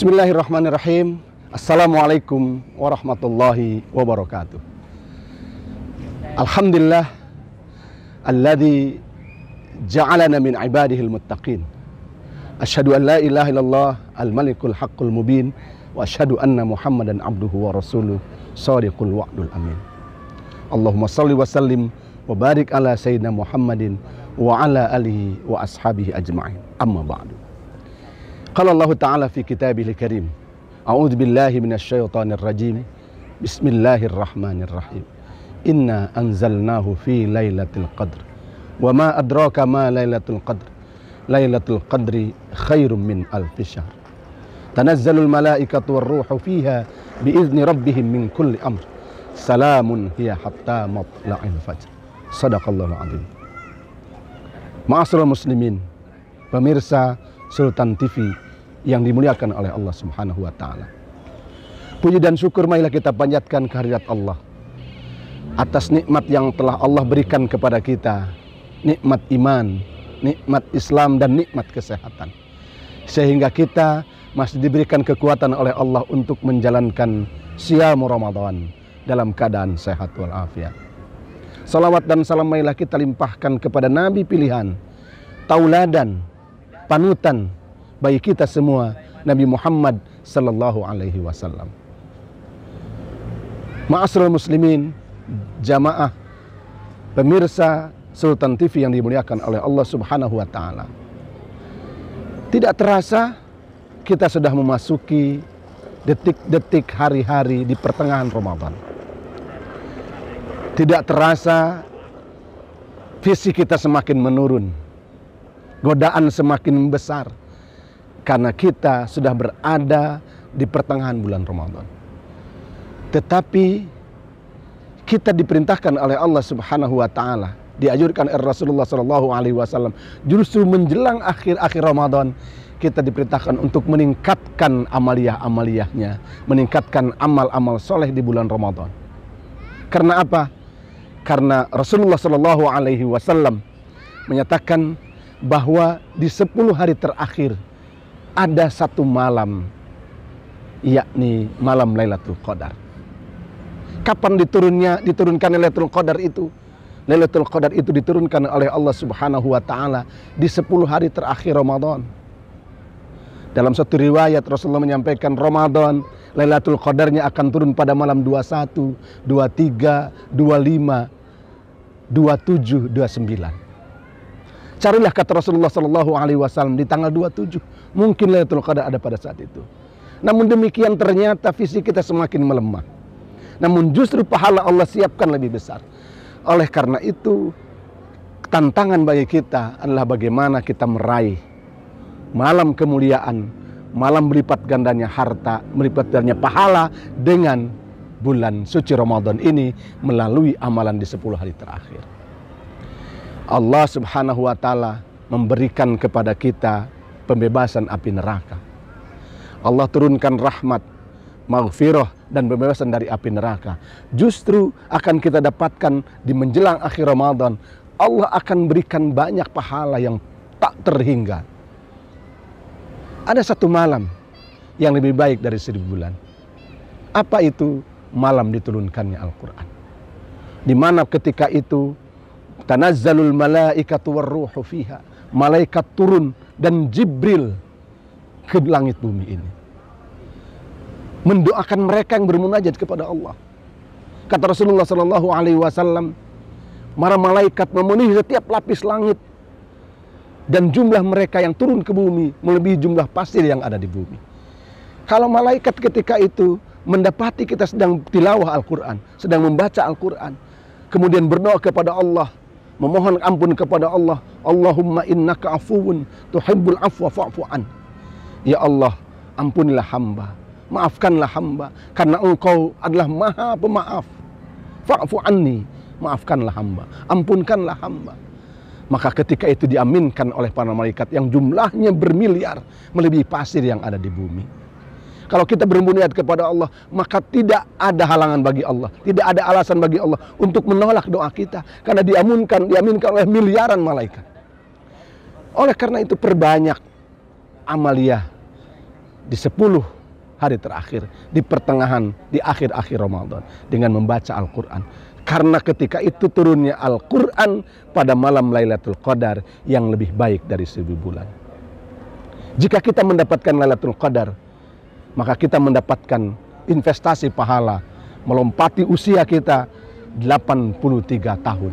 Bismillahirrahmanirrahim. Assalamualaikum warahmatullahi wabarakatuh. Alhamdulillah alladzi ja'alana min ibadihil muttaqin. Asyhadu an la ilaha illallah al-malikul haqqul mubin wa asyhadu anna Muhammadan abduhu wa rasuluh shadiqul wa'dul amin. Allahumma shalli wa sallim wa barik ala sayyidina Muhammadin wa ala alihi wa ashabihi ajma'in. Amma ba'du. Qala Allah Ta'ala fi kitabihil karim. A'udzu billahi minasyaitonir rajim. Bismillahirrahmanirrahim. Inna anzalnahu fi lailatul qadr. Wa ma adraka ma lailatul qadr. Lailatul qadri khairum min alfi syahr. Tanazzalul malaikatu war ruhu fiha biizni rabbihim min kulli amr. Salamun hiya hatta matla'il fajr. Shadaqallahul azim. Ma'asyiral muslimin, pemirsa Sultan TV yang dimuliakan oleh Allah Subhanahu wa taala. Puji dan syukur marilah kita panjatkan kehadirat Allah atas nikmat yang telah Allah berikan kepada kita, nikmat iman, nikmat Islam dan nikmat kesehatan. Sehingga kita masih diberikan kekuatan oleh Allah untuk menjalankan siam Ramadan dalam keadaan sehat walafiat. Salawat dan salam marilah kita limpahkan kepada Nabi pilihan, tauladan, panutan bagi kita semua, Nabi Muhammad sallallahu alaihi wasallam. Ma'asyiral muslimin, jamaah pemirsa Sultan TV yang dimuliakan oleh Allah Subhanahu wa taala. Tidak terasa kita sudah memasuki detik-detik hari-hari di pertengahan Ramadan. Tidak terasa fisik kita semakin menurun. Godaan semakin besar karena kita sudah berada di pertengahan bulan Ramadan. Tetapi kita diperintahkan oleh Allah Subhanahu wa taala, dianjurkan oleh Rasulullah sallallahu alaihi wasallam, justru menjelang akhir-akhir Ramadan kita diperintahkan untuk meningkatkan amaliyah-amaliyahnya, meningkatkan amal-amal soleh di bulan Ramadan. Karena apa? Karena Rasulullah sallallahu alaihi wasallam menyatakan bahwa di 10 hari terakhir ada satu malam, yakni malam Lailatul Qadar. Kapan diturunkan Lailatul Qadar itu? Lailatul Qadar itu diturunkan oleh Allah Subhanahu wa taala di 10 hari terakhir Ramadan. Dalam satu riwayat Rasulullah menyampaikan Ramadan, Lailatul Qadarnya akan turun pada malam 21, 23, 25, 27, 29. Carilah, kata Rasulullah sallallahu alaihi wasallam, di tanggal 27 mungkin Lailatul Qadar ada pada saat itu. Namun demikian ternyata fisik kita semakin melemah. Namun justru pahala Allah siapkan lebih besar. Oleh karena itu tantangan bagi kita adalah bagaimana kita meraih malam kemuliaan, malam melipat gandanya harta, melipat gandanya pahala dengan bulan suci Ramadan ini melalui amalan di 10 hari terakhir. Allah Subhanahu wa taala memberikan kepada kita pembebasan api neraka. Allah turunkan rahmat, maghfirah dan pembebasan dari api neraka. Justru akan kita dapatkan di menjelang akhir Ramadan, Allah akan berikan banyak pahala yang tak terhingga. Ada satu malam yang lebih baik dari 1000 bulan. Apa itu? Malam diturunkannya Al-Quran. Di mana ketika itu tanazzalul malaikatu war ruhu fiha. Malaikat turun dan Jibril ke langit bumi ini mendoakan mereka yang bermunajat kepada Allah. Kata Rasulullah sallallahu alaihi wasallam, para malaikat memenuhi setiap lapis langit dan jumlah mereka yang turun ke bumi melebihi jumlah pasir yang ada di bumi. Kalau malaikat ketika itu mendapati kita sedang tilawah Al-Quran, sedang membaca Al-Quran, kemudian berdoa kepada Allah, memohon ampun kepada Allah, Allahumma innaka afuwun tuhibbul afwa fa'fu an. Ya Allah, ampunilah hamba, maafkanlah hamba, karena Engkau adalah Maha Pemaaf. Fa'fu anni, maafkanlah hamba, ampunkanlah hamba. Maka ketika itu diaminkan oleh para malaikat yang jumlahnya bermiliar, melebihi pasir yang ada di bumi. Kalau kita bermuniat kepada Allah, maka tidak ada halangan bagi Allah, tidak ada alasan bagi Allah untuk menolak doa kita, karena diaminkan oleh miliaran malaikat. Oleh karena itu perbanyak amaliyah di 10 hari terakhir, di pertengahan, di akhir-akhir Ramadan dengan membaca Al-Quran. Karena ketika itu turunnya Al-Quran pada malam Lailatul Qadar yang lebih baik dari 1000 bulan. Jika kita mendapatkan Lailatul Qadar, maka kita mendapatkan investasi pahala melompati usia kita 83 tahun.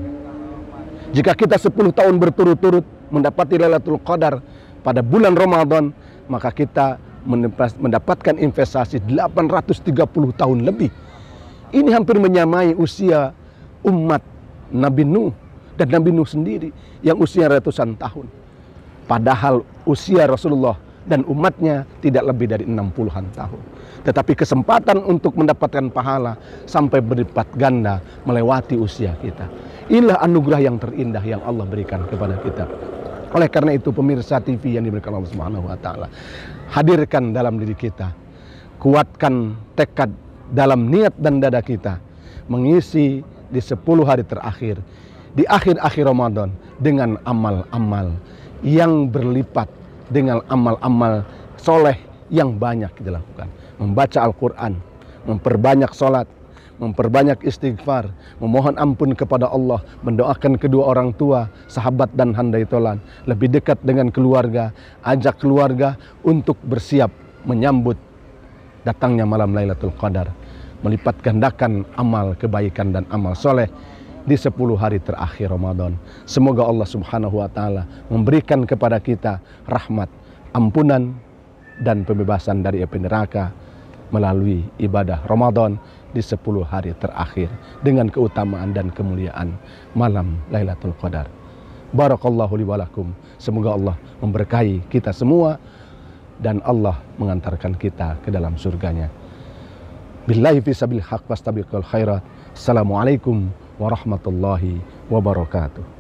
Jika kita 10 tahun berturut-turut mendapati Lailatul Qadar pada bulan Ramadan, maka kita mendapatkan investasi 830 tahun lebih. Ini hampir menyamai usia umat Nabi Nuh dan Nabi Nuh sendiri yang usia ratusan tahun. Padahal usia Rasulullah dan umatnya tidak lebih dari 60-an tahun. Tetapi kesempatan untuk mendapatkan pahala sampai berlipat ganda melewati usia kita. Inilah anugerah yang terindah yang Allah berikan kepada kita. Oleh karena itu pemirsa TV yang diberikan Allah Subhanahu wa taala, hadirkan dalam diri kita, kuatkan tekad dalam niat dan dada kita mengisi di 10 hari terakhir, di akhir-akhir Ramadan dengan amal-amal yang berlipat, dengan amal-amal soleh yang banyak kita lakukan. Membaca Al-Quran, memperbanyak sholat, memperbanyak istighfar, memohon ampun kepada Allah, mendoakan kedua orang tua, sahabat dan handai tolan, lebih dekat dengan keluarga, ajak keluarga untuk bersiap menyambut datangnya malam Lailatul Qadar, melipat gandakan amal kebaikan dan amal soleh di 10 hari terakhir Ramadan. Semoga Allah Subhanahu wa taala memberikan kepada kita rahmat, ampunan dan pembebasan dari api neraka melalui ibadah Ramadan di 10 hari terakhir dengan keutamaan dan kemuliaan malam Lailatul Qadar. Barakallahu li wa lakum. Semoga Allah memberkahi kita semua dan Allah mengantarkan kita ke dalam surganya. Billahi fi sabil haq fastabiqul khairat. Assalamualaikum warahmatullahi wabarakatuh.